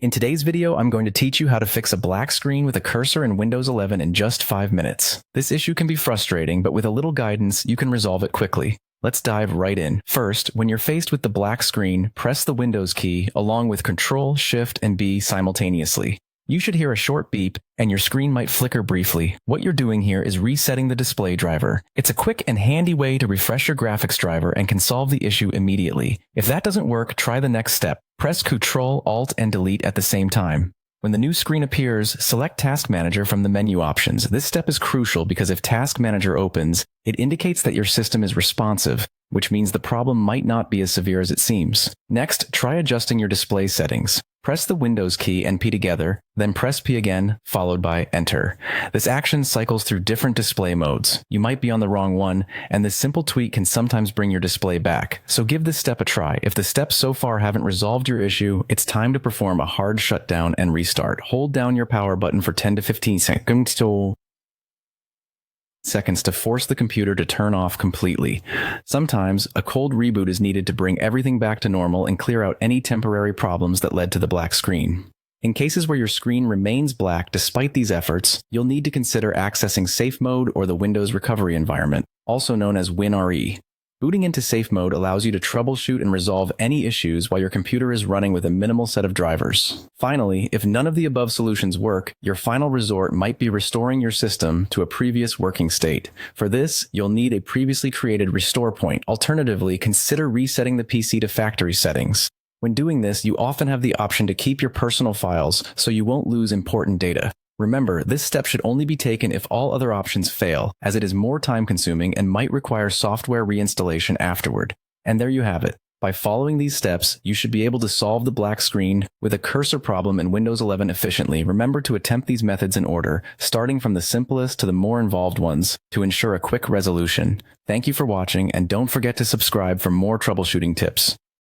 In today's video, I'm going to teach you how to fix a black screen with a cursor in Windows 11 in just 5 minutes. This issue can be frustrating, but with a little guidance, you can resolve it quickly. Let's dive right in. First, when you're faced with the black screen, press the Windows key along with Ctrl, Shift, and B simultaneously. You should hear a short beep, and your screen might flicker briefly. What you're doing here is resetting the display driver. It's a quick and handy way to refresh your graphics driver and can solve the issue immediately. If that doesn't work, try the next step. Press Ctrl, Alt, and Delete at the same time. When the new screen appears, select Task Manager from the menu options. This step is crucial because if Task Manager opens, it indicates that your system is responsive, which means the problem might not be as severe as it seems. Next, try adjusting your display settings. Press the Windows key and P together, then press P again, followed by Enter. This action cycles through different display modes. You might be on the wrong one, and this simple tweak can sometimes bring your display back. So give this step a try. If the steps so far haven't resolved your issue, it's time to perform a hard shutdown and restart. Hold down your power button for 10 to 15 seconds to force the computer to turn off completely. Sometimes, a cold reboot is needed to bring everything back to normal and clear out any temporary problems that led to the black screen. In cases where your screen remains black despite these efforts, you'll need to consider accessing Safe Mode or the Windows Recovery Environment, also known as WinRE. Booting into Safe Mode allows you to troubleshoot and resolve any issues while your computer is running with a minimal set of drivers. Finally, if none of the above solutions work, your final resort might be restoring your system to a previous working state. For this, you'll need a previously created restore point. Alternatively, consider resetting the PC to factory settings. When doing this, you often have the option to keep your personal files so you won't lose important data. Remember, this step should only be taken if all other options fail, as it is more time-consuming and might require software reinstallation afterward. And there you have it. By following these steps, you should be able to solve the black screen with a cursor problem in Windows 11 efficiently. Remember to attempt these methods in order, starting from the simplest to the more involved ones, to ensure a quick resolution. Thank you for watching, and don't forget to subscribe for more troubleshooting tips.